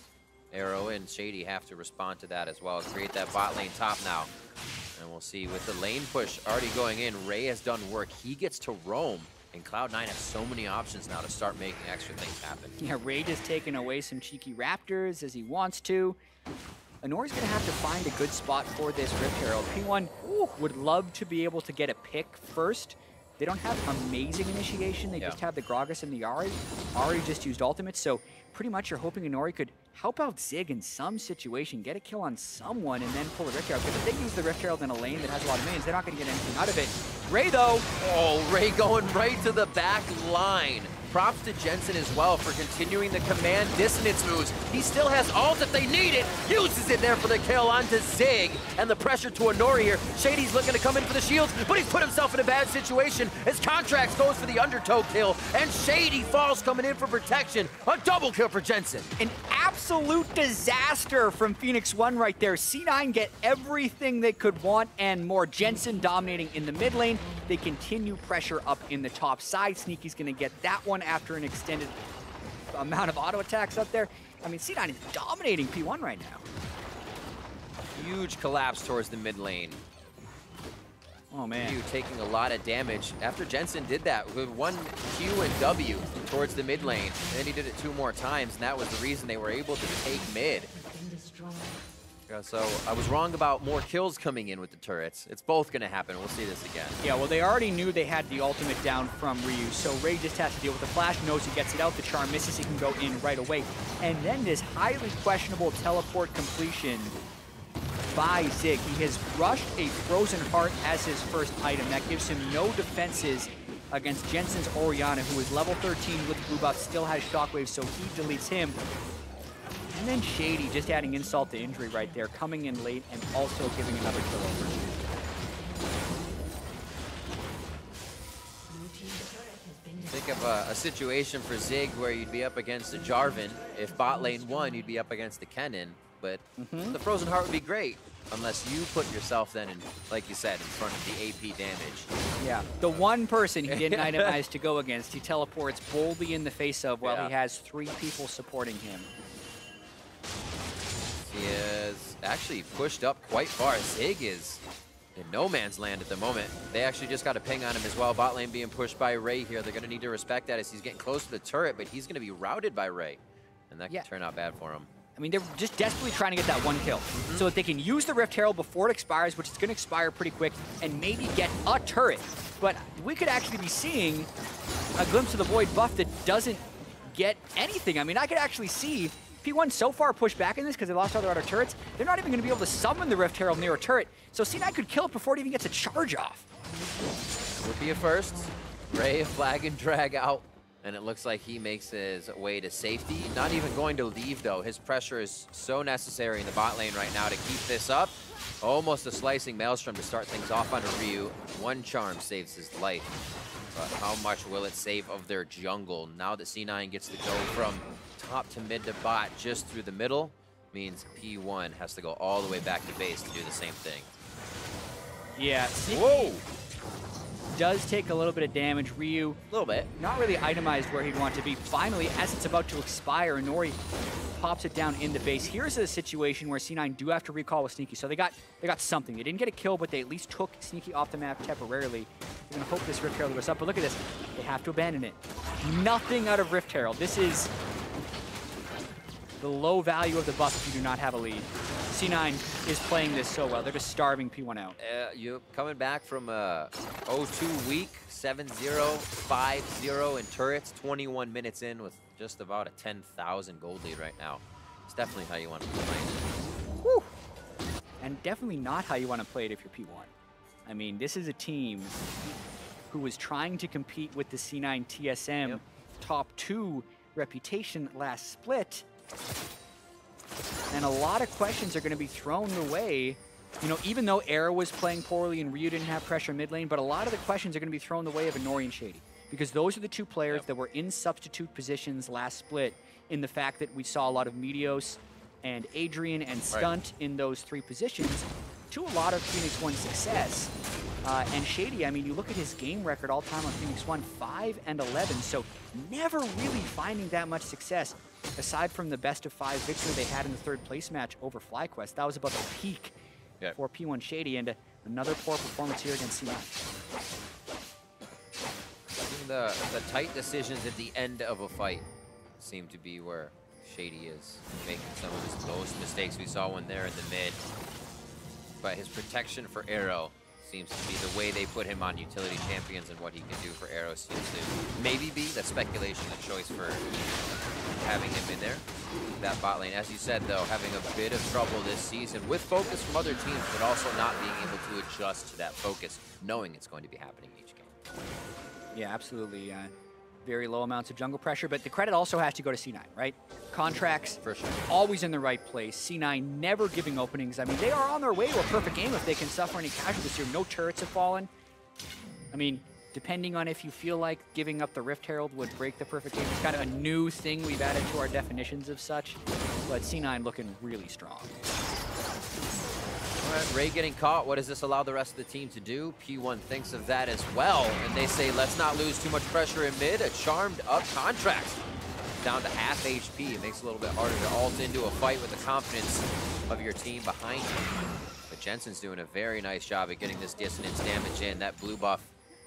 Arrow and Shady have to respond to that as well. Create that bot lane top now. And we'll see with the lane push already going in, Ray has done work. He gets to roam. And Cloud9 has so many options now to start making extra things happen. Yeah, Ray just taking away some cheeky Raptors as he wants to. Anori's going to have to find a good spot for this Rift Herald. P1 would love to be able to get a pick first. They don't have amazing initiation. They just have the Gragas and the Ahri. Ahri just used ultimates, so pretty much you're hoping Anori could help out Zig in some situation, get a kill on someone, and then pull a Rift Herald. Because if they use the Rift Herald in a lane that has a lot of minions, they're not going to get anything out of it. Ray, though. Oh, Ray going right to the back line. props to Jensen as well for continuing the command dissonance moves. He still has ult if they need it. Uses it there for the kill onto Zig. And the pressure to Honori here. Shady's looking to come in for the shields, but he's put himself in a bad situation as Contracts goes for the undertow kill. And Shady falls coming in for protection. A double kill for Jensen. An absolute disaster from Phoenix One right there. C9 get everything they could want and more. Jensen dominating in the mid lane. They continue pressure up in the top side. Sneaky's gonna get that one after an extended amount of auto attacks up there. I mean, C9 is dominating P1 right now. Huge collapse towards the mid lane. Oh man. Ryu taking a lot of damage. After Jensen did that with one Q and W towards the mid lane, and then he did it 2 more times, and that was the reason they were able to take mid. So I was wrong about more kills coming in with the turrets. It's both going to happen. We'll see this again. Yeah, well, they already knew they had the ultimate down from Ryu, so Ray just has to deal with the flash, knows he gets it out, the charm misses, he can go in right away. And then this highly questionable teleport completion by Zig. He has rushed a Frozen Heart as his first item. That gives him no defenses against Jensen's Orianna, who is level 13 with blue buff, still has Shockwave, so he deletes him. And then Shady just adding insult to injury right there, coming in late and also giving another kill over. Think of a situation for Zig where you'd be up against a Jarvan. If bot lane won, you'd be up against the Kennen. But the Frozen Heart would be great, unless you put yourself then, in, like you said, in front of the AP damage. Yeah, the one person he didn't itemize to go against, he teleports boldly in the face of while he has 3 people supporting him. He is actually pushed up quite far. Zig is in no man's land at the moment. They actually just got a ping on him as well. Bot lane being pushed by Ray here. They're going to need to respect that as he's getting close to the turret, but he's going to be routed by Ray. And that can turn out bad for him. I mean, they're just desperately trying to get that 1 kill so that they can use the Rift Herald before it expires, which is going to expire pretty quick, and maybe get a turret. But we could actually be seeing a glimpse of the Void buff that doesn't get anything. I mean, I could actually see P1 so far pushed back in this because they lost all their other turrets. They're not even going to be able to summon the Rift Herald near a turret, so C9 could kill it before it even gets a charge off. Would be a first. Ray, flag and drag out. And it looks like he makes his way to safety. Not even going to leave, though. His pressure is so necessary in the bot lane right now to keep this up. Almost a slicing Maelstrom to start things off on Ryu. 1 charm saves his life. But how much will it save of their jungle? Now that C9 gets to go from top to mid to bot just through the middle, means P1 has to go all the way back to base to do the same thing. Yeah. Whoa! Does take a little bit of damage. Ryu, a little bit, not really itemized where he'd want to be. Finally, as it's about to expire, Nori pops it down in the base. Here's a situation where C9 do have to recall with Sneaky. So they got something. They didn't get a kill, but they at least took Sneaky off the map temporarily. They're gonna hope this Rift Herald goes up, but look at this. They have to abandon it. Nothing out of Rift Herald. This is the low value of the buff if you do not have a lead. C9 is playing this so well. They're just starving P1 out. You're coming back from a 0-2 week, 7-0, 5-0 in turrets, 21 minutes in with just about a 10,000 gold lead right now. It's definitely how you want to play it. Woo. And definitely not how you want to play it if you're P1. I mean, this is a team who was trying to compete with the C9 TSM top 2 reputation last split. And a lot of questions are going to be thrown their way. You know, even though Era was playing poorly and Ryu didn't have pressure mid lane, but a lot of the questions are going to be thrown the way of Honori and Shady. Because those are the 2 players that were in substitute positions last split, in the fact that we saw a lot of Meteos and Adrian and Stunt in those 3 positions to a lot of Phoenix One success. And Shady, I mean, you look at his game record all time on Phoenix One, 5-11, so never really finding that much success. Aside from the best of 5 victory they had in the 3rd place match over FlyQuest, that was about the peak for P1 Shady, and another poor performance here against C9. The tight decisions at the end of a fight seem to be where Shady is making some of his most mistakes. We saw one there in the mid, but his protection for Arrow seems to be the way they put him on utility champions, and what he can do for Arrow seems to maybe be the speculation, the choice for having him in there. That bot lane, as you said though, having a bit of trouble this season with focus from other teams, but also not being able to adjust to that focus, knowing it's going to be happening each game. Yeah, absolutely. very low amounts of jungle pressure, but the credit also has to go to C9, right? Contracts, For sure. always in the right place. C9 never giving openings. I mean, they are on their way to a perfect game if they can suffer any casualties here. No turrets have fallen. I mean, depending on if you feel like giving up the Rift Herald would break the perfect game. It's kind of a new thing we've added to our definitions of such, but C9 looking really strong. All right, Ray getting caught. What does this allow the rest of the team to do? P1 thinks of that as well, and they say, let's not lose too much pressure in mid. A charmed up Contract down to half HP. It makes it a little bit harder to ult into a fight with the confidence of your team behind you. But Jensen's doing a very nice job at getting this dissonance damage in. That blue buff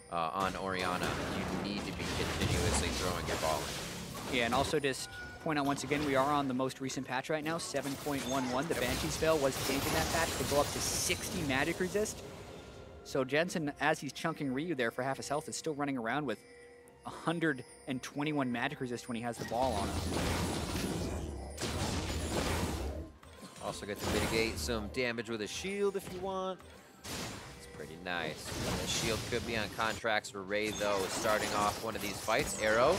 on Orianna, you need to be continuously throwing your ball in. Yeah, and also just point out once again, we are on the most recent patch right now, 7.11. The Banshee spell was changed in that patch to go up to 60 magic resist. So Jensen, as he's chunking Ryu there for half his health, is still running around with 121 magic resist when he has the ball on him. Also get to mitigate some damage with a shield if you want. Pretty nice. The shield could be on Contracts for Ray, though, starting off one of these fights. Arrow,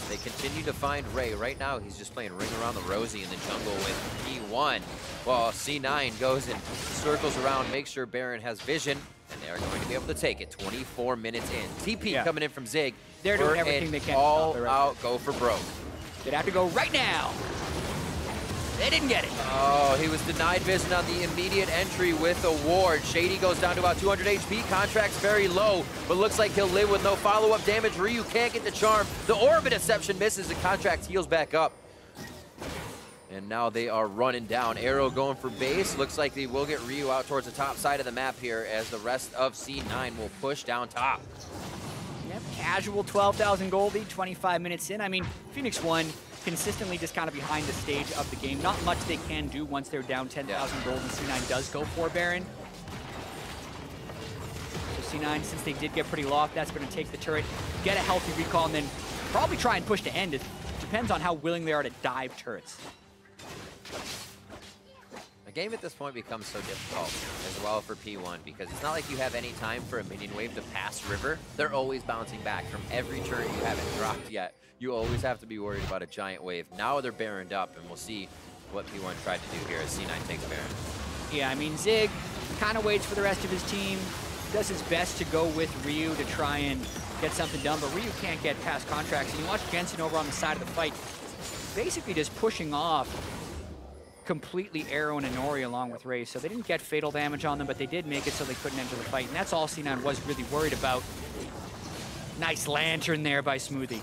they continue to find Ray. Right now, he's just playing Ring Around the Rosie in the jungle with P1, while C9 goes and circles around, makes sure Baron has vision, and they are going to be able to take it 24 minutes in. TP coming in from Zig. They're doing everything they can. All out, go for broke. They'd have to go right now. They didn't get it. Oh, he was denied vision on the immediate entry with a ward. Shady goes down to about 200 HP. Contract's very low, but looks like he'll live with no follow-up damage. Ryu can't get the charm. The Orb of Deception misses, and Contract heals back up. And now they are running down. Arrow going for base. Looks like they will get Ryu out towards the top side of the map here as the rest of C9 will push down top. Yep, casual 12,000 gold lead, 25 minutes in. I mean, Phoenix won consistently just kind of behind the stage of the game. Not much they can do once they're down 10,000 gold and C9 does go for Baron. So C9, since they did get pretty low off, that's going to take the turret, get a healthy recall, and then probably try and push to end. It depends on how willing they are to dive turrets. The game at this point becomes so difficult as well for P1 because it's not like you have any time for a minion wave to pass river. They're always bouncing back from every turret you haven't dropped yet. You always have to be worried about a giant wave. Now they're Baroned up, and we'll see what P1 tried to do here as C9 takes Baron. Yeah, I mean, Zig kind of waits for the rest of his team, does his best to go with Ryu to try and get something done, but Ryu can't get past Contracts. And you watch Jensen over on the side of the fight, basically just pushing off completely Arrow and Inori along with Ray. So they didn't get fatal damage on them, but they did make it so they couldn't enter the fight. And that's all C9 was really worried about. Nice lantern there by Smoothie.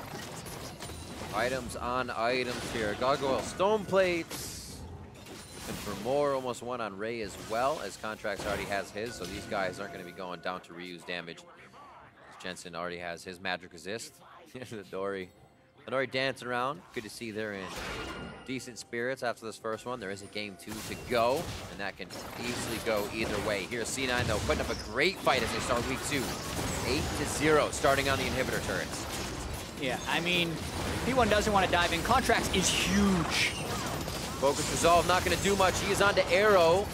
Items on items here. Gargoyle stone plates. Looking for more. Almost one on Ray as well, as Contracts already has his. So these guys aren't going to be going down to Ryu's damage. Jensen already has his magic resist. The Dory dancing around. Good to see they're in decent spirits after this first one. There is a game 2 to go, and that can easily go either way. Here's C9, though, putting up a great fight as they start week 2. 8-0, starting on the inhibitor turrets. Yeah, I mean, P1 doesn't want to dive in. Contracts is huge. Focus Resolve, not going to do much. He is on to Arrow.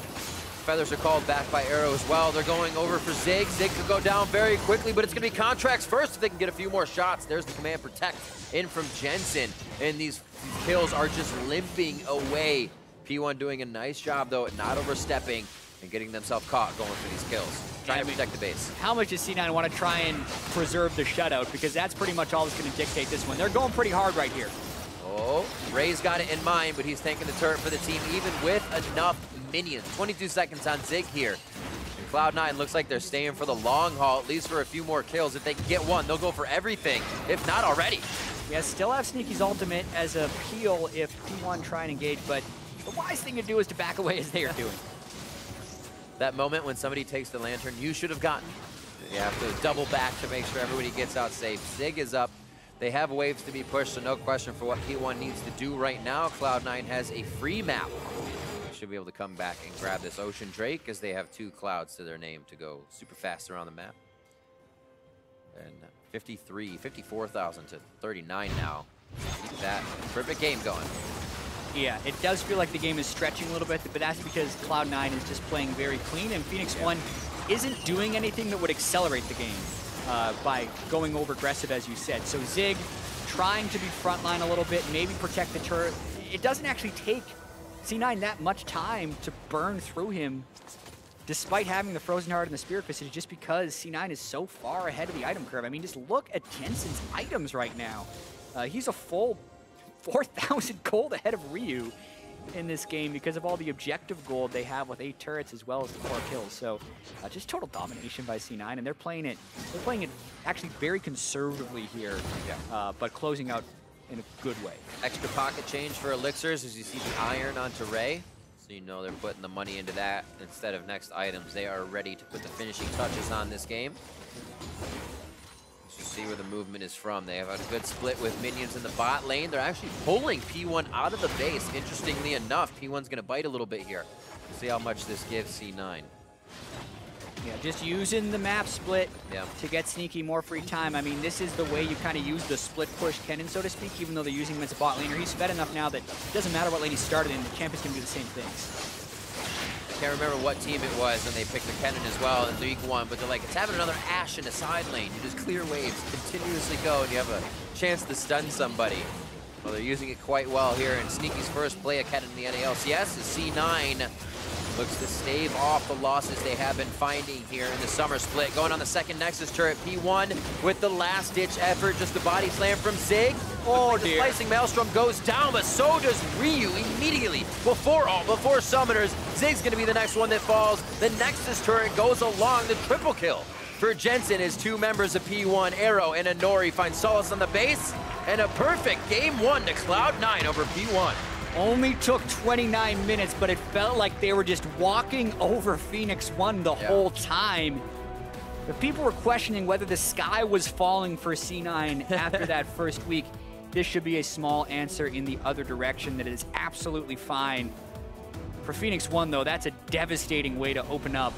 Feathers are called back by Arrow as well. They're going over for Zig. Zig could go down very quickly, but it's going to be Contracts first if they can get a few more shots. There's the Command Protect in from Jensen, and these kills are just limping away. P1 doing a nice job, though, at not overstepping and getting themselves caught going for these kills. Trying to protect the base. How much does C9 want to try and preserve the shutout? Because that's pretty much all that's going to dictate this one. They're going pretty hard right here. Oh, Ray's got it in mind, but he's taking the turret for the team, even with enough minions. 22 seconds on Zig here. And Cloud9 looks like they're staying for the long haul, at least for a few more kills. If they can get one, they'll go for everything, if not already. Yeah, still have Sneaky's ultimate as a peel if P1 try and engage, but the wise thing to do is to back away as they are doing. That moment when somebody takes the lantern, you should have gotten. You have to double back to make sure everybody gets out safe. Zig is up. They have waves to be pushed, so no question for what P1 needs to do right now. Cloud9 has a free map. They should be able to come back and grab this Ocean Drake as they have 2 clouds to their name to go super fast around the map. And 54,000 to 39 now. Keep that perfect game going. Yeah, it does feel like the game is stretching a little bit, but that's because Cloud9 is just playing very clean, and Phoenix 1 isn't doing anything that would accelerate the game by going over aggressive, as you said. So Zig trying to be frontline a little bit, maybe protect the turret. It doesn't actually take C9 that much time to burn through him, despite having the Frozen Heart and the Spirit Visage, just because C9 is so far ahead of the item curve. I mean, just look at Jensen's items right now. He's a full 4,000 gold ahead of Ryu in this game because of all the objective gold they have with 8 turrets as well as the 4 kills. So just total domination by C9, and they're playing it actually very conservatively here, but closing out in a good way. Extra pocket change for elixirs as you see the iron onto Ray. So you know they're putting the money into that instead of next items. They are ready to put the finishing touches on this game. Let's just see where the movement is from. They have a good split with minions in the bot lane. They're actually pulling P1 out of the base. Interestingly enough, P1's going to bite a little bit here. We'll see how much this gives C9. Yeah, just using the map split to get Sneaky more free time. I mean, this is the way you kind of use the split push Kennen, so to speak, even though they're using him as a bot laner. He's fed enough now that it doesn't matter what lane he started in, the champions can do the same things. I can't remember what team it was, and they picked the Kennen as well in week 1, but they're like, it's having another Ashe in a side lane. You just clear waves, continuously go, and you have a chance to stun somebody. Well, they're using it quite well here, and Sneaky's first play of Kennen in the NALCS is C9. Looks to stave off the losses they have been finding here in the summer split. Going on the second Nexus turret, P1 with the last-ditch effort, just a body slam from Zig. Oh dear. The slicing Maelstrom goes down, but so does Ryu immediately. Before Summoners, Zig's gonna be the next one that falls. The Nexus turret goes along, the triple kill for Jensen as 2 members of P1, Arrow and Inori, find solace on the base, and a perfect game 1 to Cloud9 over P1. Only took 29 minutes, but it felt like they were just walking over Phoenix 1 the whole time. The people were questioning whether the sky was falling for C9 after that first week. This should be a small answer in the other direction, that it is absolutely fine. For Phoenix 1, though, that's a devastating way to open up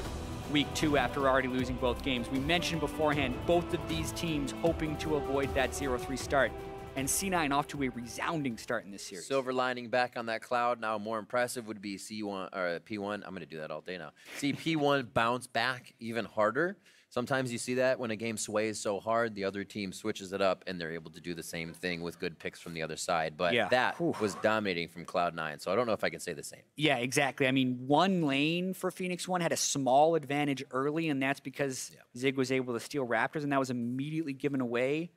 week 2 after already losing both games. We mentioned beforehand, both of these teams hoping to avoid that 0-3 start. And C9 off to a resounding start in this series. Silver lining back on that cloud. Now more impressive would be C1 or P1. I'm going to do that all day now. See P1 bounce back even harder. Sometimes you see that when a game sways so hard, the other team switches it up and they're able to do the same thing with good picks from the other side. But that was dominating from Cloud9, so I don't know if I can say the same. Yeah, exactly. I mean, one lane for Phoenix 1 had a small advantage early, and that's because Zig was able to steal Raptors, and that was immediately given away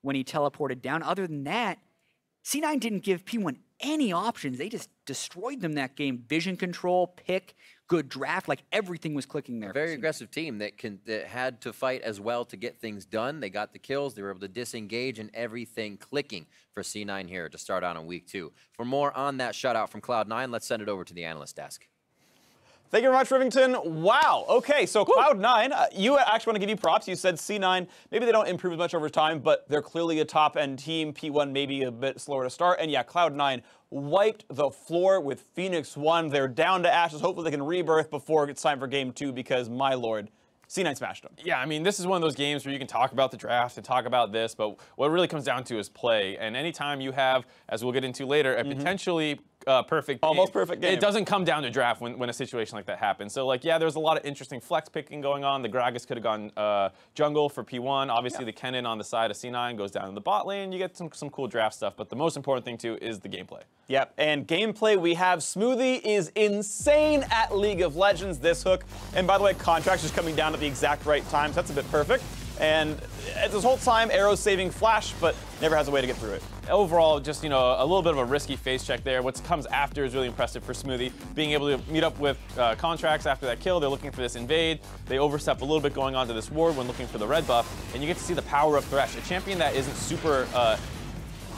when he teleported down. Other than that, C9 didn't give P1 any options. They just destroyed them that game. Vision control, pick, good draft, like everything was clicking there. A very aggressive team that had to fight as well to get things done. They got the kills, they were able to disengage, and everything clicking for C9 here to start out on week 2. For more on that shutout from Cloud9, let's send it over to the analyst desk. Thank you very much, Rivington. Wow. Okay, so Cloud9, you actually want to give you props. You said C9, maybe they don't improve as much over time, but they're clearly a top-end team. P1 maybe a bit slower to start. And yeah, Cloud9 wiped the floor with Phoenix 1. They're down to ashes. Hopefully they can rebirth before it's time for game 2 because, my lord, C9 smashed them. Yeah, I mean, this is one of those games where you can talk about the draft and talk about this, but what it really comes down to is play. And anytime you have, as we'll get into later, a potentially perfect game, almost perfect game, it doesn't come down to draft when a situation like that happens. So, like, yeah, there's a lot of interesting flex picking going on. The Gragas could have gone jungle for P1. Obviously, the Kennen on the side of C9 goes down to the bot lane. You get some cool draft stuff, but the most important thing, too, is the gameplay. Yep, and gameplay, we have Smoothie is insane at League of Legends, this hook. And by the way, Contract's just coming down at the exact right time, so that's a bit perfect. And this whole time, Arrow's saving Flash, but never has a way to get through it. Overall, just, you know, a little bit of a risky face check there. What comes after is really impressive for Smoothie. Being able to meet up with Contracts after that kill, they're looking for this invade. They overstep a little bit going onto this ward when looking for the red buff, and you get to see the power of Thresh, a champion that isn't super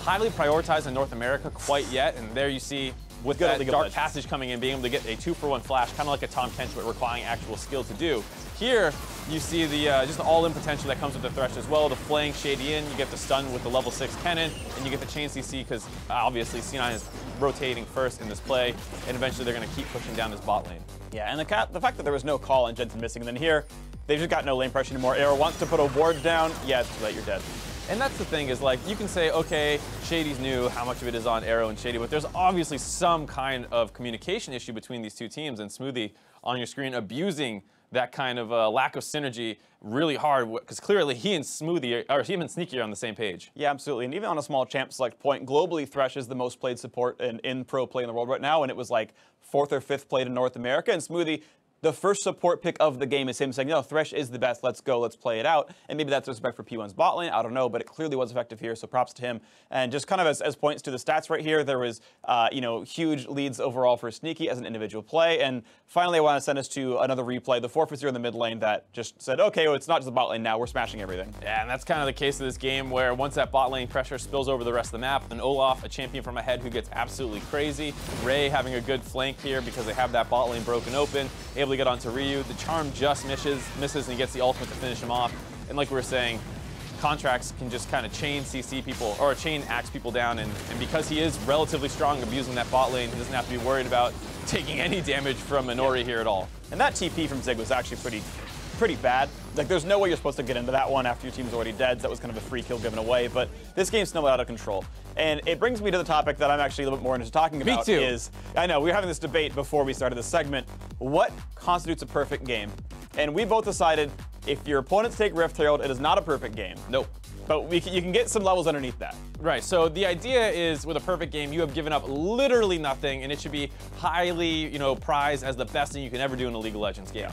highly prioritized in North America quite yet, and there you see with that Dark Passage coming in, being able to get a 2-for-1 flash, kind of like a Tom Kench, but requiring actual skill to do. Here, you see the just the all-in potential that comes with the Thresh as well. The flaying Shady in, you get the stun with the level 6 Kennen, and you get the chain CC because obviously C9 is rotating first in this play, and eventually they're going to keep pushing down this bot lane. Yeah, and the fact that there was no call and Jensen missing, and then here, they've just got no lane pressure anymore. Arrow wants to put a ward down. Yeah, it's too late, you're dead. And that's the thing is, like, you can say, okay, Shady's new, how much of it is on Arrow and Shady, but there's obviously some kind of communication issue between these two teams, and Smoothie on your screen abusing that kind of lack of synergy really hard, because clearly he and Smoothie, or him and Sneaky are on the same page. Yeah, absolutely. And even on a small champ select point, globally, Thresh is the most played support in pro play in the world right now, and it was like 4th or 5th played in North America. And Smoothie, the first support pick of the game is him saying, no, Thresh is the best, let's go, let's play it out. And maybe that's respect for P1's bot lane, I don't know, but it clearly was effective here, so props to him. And just kind of as points to the stats right here, there was, huge leads overall for Sneaky as an individual play. And finally, I want to send us to another replay, the 4-for-0 in the mid lane that just said, okay, well, it's not just the bot lane now, we're smashing everything. Yeah, and that's kind of the case of this game, where once that bot lane pressure spills over the rest of the map, and Olaf, a champion from ahead who gets absolutely crazy. Ray having a good flank here because they have that bot lane broken open, able to get onto Ryu. The charm just misses, and he gets the ultimate to finish him off. And like we were saying, Contracts can just kind of chain CC people, or chain axe people down, and because he is relatively strong abusing that bot lane, he doesn't have to be worried about taking any damage from Minori here at all. And that TP from Zig was actually pretty bad. Like, there's no way you're supposed to get into that one after your team's already dead. So that was kind of a free kill given away, but this game snowed out of control. And it brings me to the topic that I'm actually a little bit more interested in talking about. Me too. Is, I know, we were having this debate before we started this segment. What constitutes a perfect game? And we both decided if your opponents take Rift Herald, it is not a perfect game. Nope. But you can get some levels underneath that. Right, so the idea is with a perfect game, you have given up literally nothing, and it should be highly, prized as the best thing you can ever do in a League of Legends game.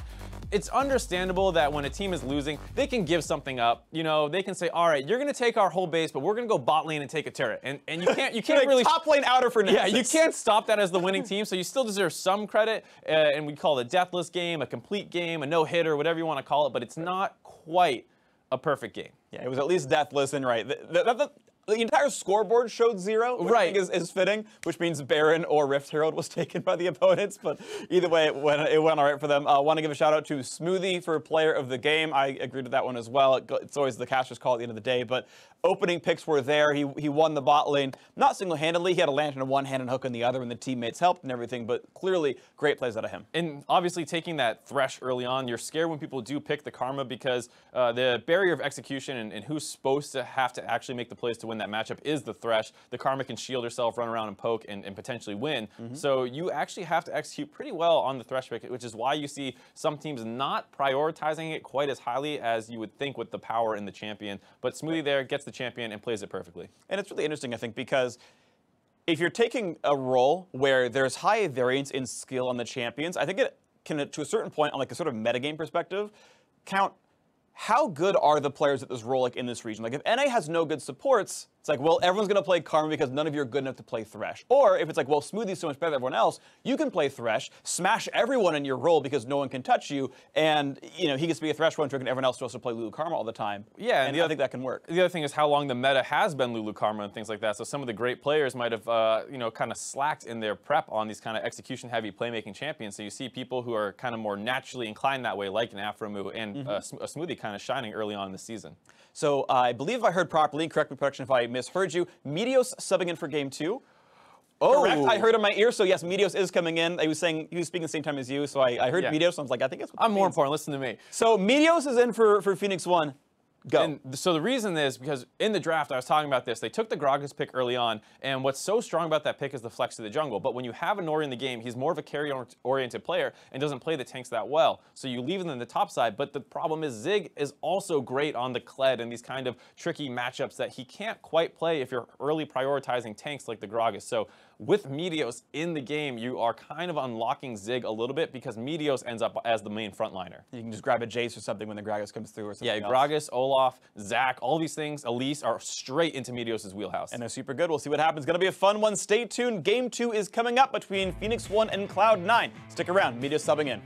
It's understandable that when a team is losing, they can give something up. They can say, all right, you're going to take our whole base, but we're going to go bot lane and take a turret. And you can't like really top lane outer for Nexus. Yeah, you can't stop that as the winning team, so you still deserve some credit. And we call it a deathless game, a complete game, a no-hitter, whatever you want to call it, but it's not quite a perfect game. Yeah, it was at least deathless, and right. The entire scoreboard showed 0, which I think is fitting, which means Baron or Rift Herald was taken by the opponents. But either way, it went all right for them. I want to give a shout out to Smoothie for player of the game. I agreed with that one as well. It's always the caster's call at the end of the day. But opening picks were there. He won the bot lane, not single-handedly. He had a lantern in one hand and a hook in the other, and the teammates helped and everything. But clearly, great plays out of him. And obviously, taking that Thresh early on, you're scared when people do pick the Karma because the barrier of execution and who's supposed to have to actually make the plays to win that matchup is the Thresh. The Karma can shield herself, run around and poke, and potentially win. So you actually have to execute pretty well on the Thresh pick, which is why you see some teams not prioritizing it quite as highly as you would think with the power in the champion. But Smoothie there gets the champion and plays it perfectly. And it's really interesting, I think, because if you're taking a role where there's high variance in skill on the champions, I think it can, to a certain point, on like a sort of metagame perspective, count how good are the players at this role like in this region. Like if NA has no good supports, it's like, well, everyone's going to play Karma because none of you are good enough to play Thresh. Or if it's like, well, Smoothie's so much better than everyone else, you can play Thresh, smash everyone in your role because no one can touch you, and he gets to be a Thresh one trick and everyone else to play Lulu Karma all the time. Yeah, and I think that can work. The other thing is how long the meta has been Lulu Karma and things like that. So some of the great players might have, kind of slacked in their prep on these kind of execution-heavy playmaking champions. So you see people who are kind of more naturally inclined that way, like an Afromu and a Smoothie kind of shining early on in the season. So I believe if I heard properly, correct me, production, if I misheard you, Meteos subbing in for game 2. Oh, correct. I heard in my ear, so yes, Meteos is coming in. He was speaking the same time as you, so I heard Meteos, and I was like, I think that's what I'm more important, listen to me. So Meteos is in for Phoenix 1. Go. And so the reason is because in the draft, I was talking about this, they took the Gragas pick early on, and what's so strong about that pick is the flex to the jungle. But when you have a Nori in the game, he's more of a carry-oriented player and doesn't play the tanks that well. So you leave him in the top side, but the problem is Zig is also great on the Kled and these kind of tricky matchups that he can't quite play if you're early prioritizing tanks like the Gragas. So with Meteos in the game, you are kind of unlocking Zig a little bit because Meteos ends up as the main frontliner. You can just grab a Jace or something when the Gragas comes through or something else. Gragas, Olaf, Zach, all these things, Elise, are straight into Meteos' wheelhouse. And they're super good. We'll see what happens. Going to be a fun one. Stay tuned. Game 2 is coming up between Phoenix 1 and Cloud9. Stick around. Meteos subbing in.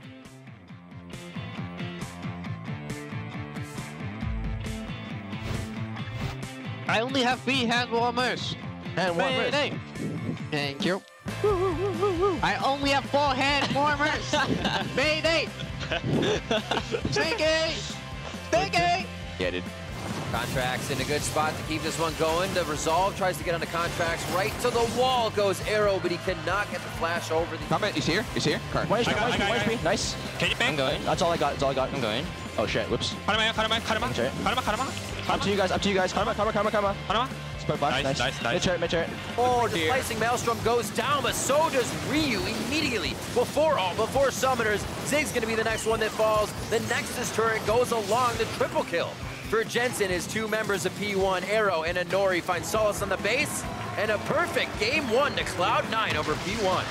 I only have 3 hand warmers. Hand warmers. Thank you. I only have 4 hand warmers. Mayday. Stinky. Stinky. Get it. Contracts in a good spot to keep this one going. The Resolve tries to get onto Contracts. Right to the wall goes Arrow, but he cannot get the flash over the... Comment, he's here. He's here. Where's me? Nice. Can you bang? I'm going. That's all I got. That's all I got. I'm going. Oh shit, whoops. Karma. Up to you guys. Karma. Spoke buff. Nice. Mid-turret. Oh, the Slicing Maelstrom goes down, but so does Ryu immediately. Before Summoners, Zig's going to be the next one that falls. The Nexus turret goes along the triple kill. For Jensen, his 2 members of P1, Arrow and Anori, find solace on the base, and a perfect game 1 to Cloud9 over P1.